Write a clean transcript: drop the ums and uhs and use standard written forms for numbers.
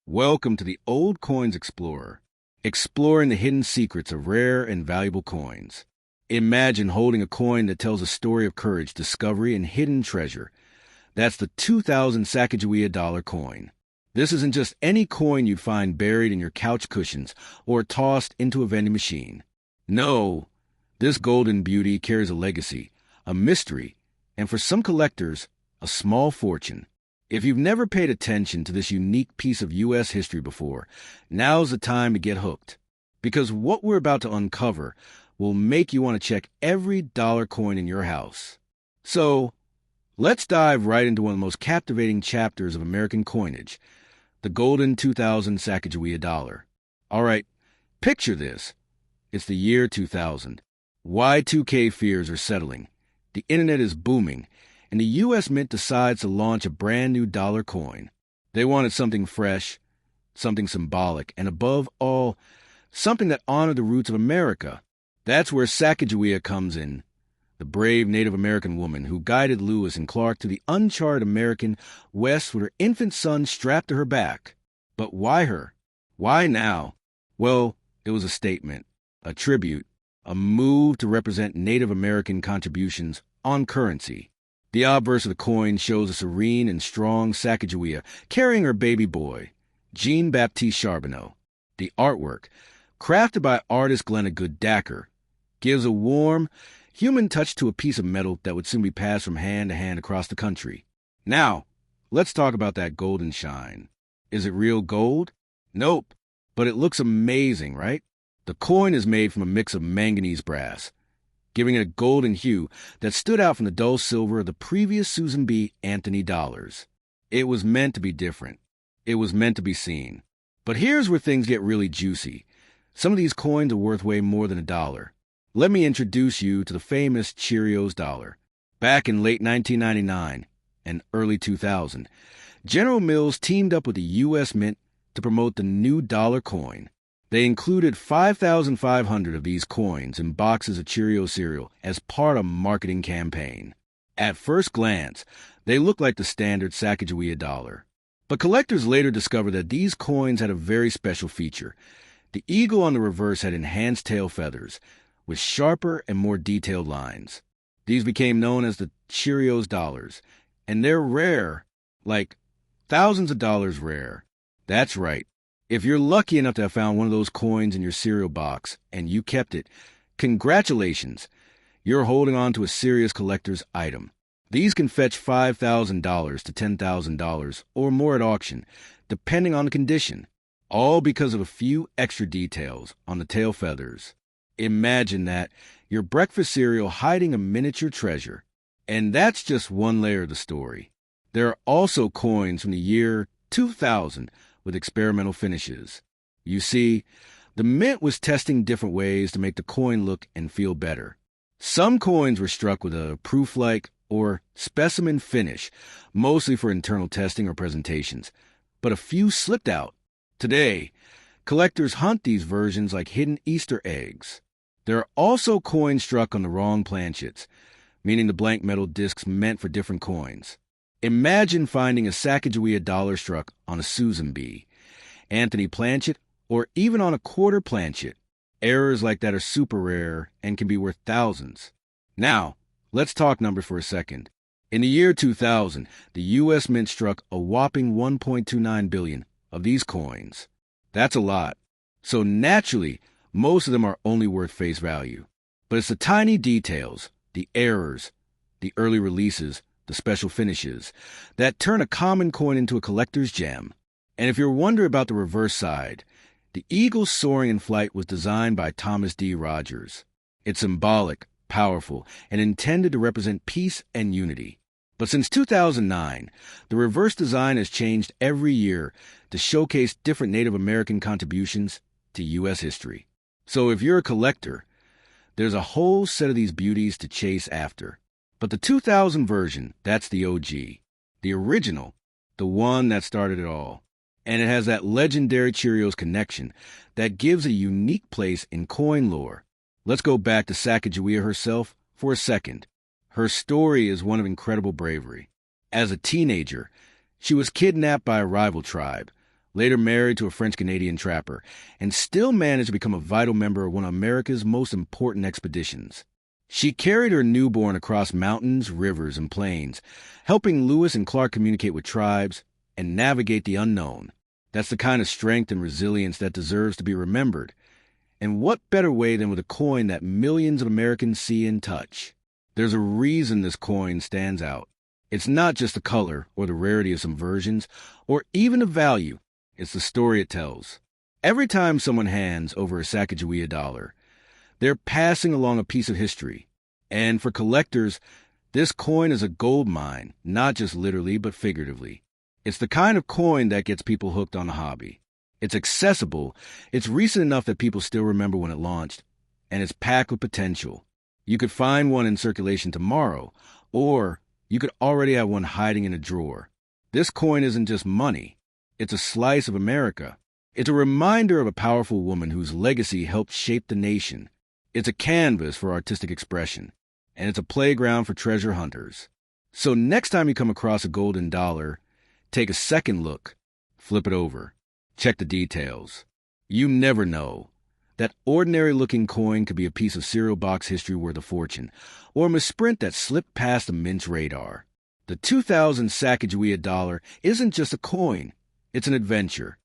Welcome to the Old Coins Explorer, exploring the hidden secrets of rare and valuable coins. Imagine holding a coin that tells a story of courage, discovery, and hidden treasure. That's the 2000 Sacagawea Dollar Coin. This isn't just any coin you'd find buried in your couch cushions or tossed into a vending machine. No, this golden beauty carries a legacy, a mystery, and for some collectors, a small fortune. If you've never paid attention to this unique piece of U.S. history before, now's the time to get hooked. Because what we're about to uncover will make you want to check every dollar coin in your house. So, let's dive right into one of the most captivating chapters of American coinage, the golden 2000 Sacagawea Dollar. All right, picture this. It's the year 2000. Y2K fears are settling. The internet is booming. And the U.S. Mint decides to launch a brand new dollar coin. They wanted something fresh, something symbolic, and above all, something that honored the roots of America. That's where Sacagawea comes in, the brave Native American woman who guided Lewis and Clark to the uncharted American West with her infant son strapped to her back. But why her? Why now? Well, it was a statement, a tribute, a move to represent Native American contributions on currency. The obverse of the coin shows a serene and strong Sacagawea carrying her baby boy, Jean-Baptiste Charbonneau. The artwork, crafted by artist Glennagood Dacker, gives a warm, human touch to a piece of metal that would soon be passed from hand to hand across the country. Now, let's talk about that golden shine. Is it real gold? Nope, but it looks amazing, right? The coin is made from a mix of manganese brass, giving it a golden hue that stood out from the dull silver of the previous Susan B. Anthony dollars. It was meant to be different. It was meant to be seen. But here's where things get really juicy. Some of these coins are worth way more than $1. Let me introduce you to the famous Cheerios Dollar. Back in late 1999 and early 2000, General Mills teamed up with the U.S. Mint to promote the new dollar coin. They included 5,500 of these coins in boxes of Cheerios cereal as part of a marketing campaign. At first glance, they looked like the standard Sacagawea dollar. But collectors later discovered that these coins had a very special feature. The eagle on the reverse had enhanced tail feathers, with sharper and more detailed lines. These became known as the Cheerios Dollars, and they're rare, like thousands of dollars rare. That's right. If you're lucky enough to have found one of those coins in your cereal box and you kept it, congratulations. You're holding on to a serious collector's item. These can fetch $5,000 to $10,000 or more at auction, depending on the condition, all because of a few extra details on the tail feathers. Imagine that, your breakfast cereal hiding a miniature treasure. And that's just one layer of the story. There are also coins from the year 2000 with experimental finishes. You see, the Mint was testing different ways to make the coin look and feel better. Some coins were struck with a proof-like or specimen finish, mostly for internal testing or presentations, but a few slipped out. Today, collectors hunt these versions like hidden Easter eggs. There are also coins struck on the wrong planchets, meaning the blank metal discs meant for different coins. Imagine finding a Sacagawea dollar struck on a Susan B. Anthony planchet, or even on a quarter planchet. Errors like that are super rare and can be worth thousands. Now, let's talk numbers for a second. In the year 2000, the U.S. Mint struck a whopping 1.29 billion of these coins. That's a lot. So naturally, most of them are only worth face value. But it's the tiny details, the errors, the early releases, the special finishes, that turn a common coin into a collector's gem. And if you're wondering about the reverse side, the eagle soaring in flight was designed by Thomas D. Rogers. It's symbolic, powerful, and intended to represent peace and unity. But since 2009, the reverse design has changed every year to showcase different Native American contributions to U.S. history. So if you're a collector, there's a whole set of these beauties to chase after. But the 2000 version, that's the OG, the original, the one that started it all. And it has that legendary Cheerios connection that gives a unique place in coin lore. Let's go back to Sacagawea herself for a second. Her story is one of incredible bravery. As a teenager, she was kidnapped by a rival tribe, later married to a French-Canadian trapper, and still managed to become a vital member of one of America's most important expeditions. She carried her newborn across mountains, rivers, and plains, helping Lewis and Clark communicate with tribes and navigate the unknown. That's the kind of strength and resilience that deserves to be remembered. And what better way than with a coin that millions of Americans see and touch? There's a reason this coin stands out. It's not just the color or the rarity of some versions, or even the value. It's the story it tells. Every time someone hands over a Sacagawea dollar, they're passing along a piece of history. And for collectors, this coin is a gold mine, not just literally, but figuratively. It's the kind of coin that gets people hooked on the hobby. It's accessible, it's recent enough that people still remember when it launched, and it's packed with potential. You could find one in circulation tomorrow, or you could already have one hiding in a drawer. This coin isn't just money. It's a slice of America. It's a reminder of a powerful woman whose legacy helped shape the nation. It's a canvas for artistic expression, and it's a playground for treasure hunters. So next time you come across a golden dollar, take a second look, flip it over, check the details. You never know. That ordinary-looking coin could be a piece of cereal box history worth a fortune, or a misprint that slipped past the mint's radar. The 2000 Sacagawea Dollar isn't just a coin. It's an adventure.